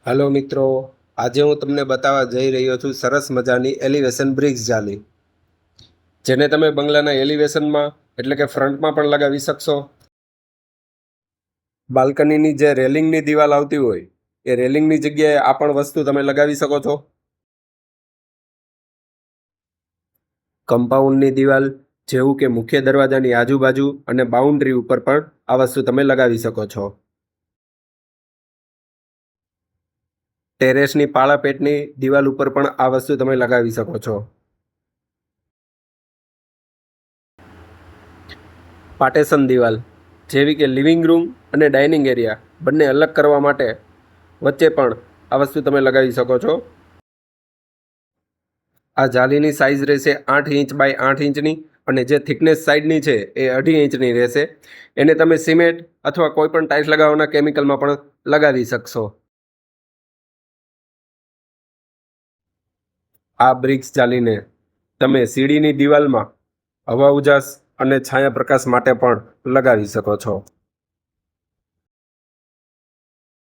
હાલો મિત્રો, આજે હું તમને બતાવવા જઈ રહ્યો છું સરસ મજાની એલિવેશન બ્રિક્સ જાલી, જેને તમે બંગલાના એલિવેશનમાં એટલે કે ફ્રન્ટમાં પણ લગાવી શકશો. બાલ્કનીની જે રેલિંગની દિવાલ આવતી હોય એ રેલિંગની જગ્યાએ આ પણ વસ્તુ તમે લગાવી શકો છો. કમ્પાઉન્ડની દિવાલ જેવું કે મુખ્ય દરવાજાની આજુબાજુ અને બાઉન્ડ્રી ઉપર પણ આ વસ્તુ તમે લગાવી શકો છો. ટેરેસની પાળાપેટની દિવાલ ઉપર પણ આ વસ્તુ તમે લગાવી શકો છો. પાર્ટેશન દિવાલ જેવી કે લિવિંગ રૂમ અને ડાઇનિંગ એરિયા બંને અલગ કરવા માટે વચ્ચે પણ આ વસ્તુ તમે લગાવી શકો છો. આ જાલીની સાઇઝ રહેશે 8 ઇંચ બાય 8 ઇંચની અને જે થિકનેસ સાઇડની છે એ 2.5 ઇંચની રહેશે. એને તમે સિમેન્ટ અથવા કોઈ પણ ટાઇલ્સ લગાવવાના કેમિકલમાં પણ લગાવી શકશો. આ બ્રિક્સ જાલીને તમે સીડીની દિવાલમાં હવા ઉજાસ અને છાયા પ્રકાશ માટે પણ લગાવી શકો છો.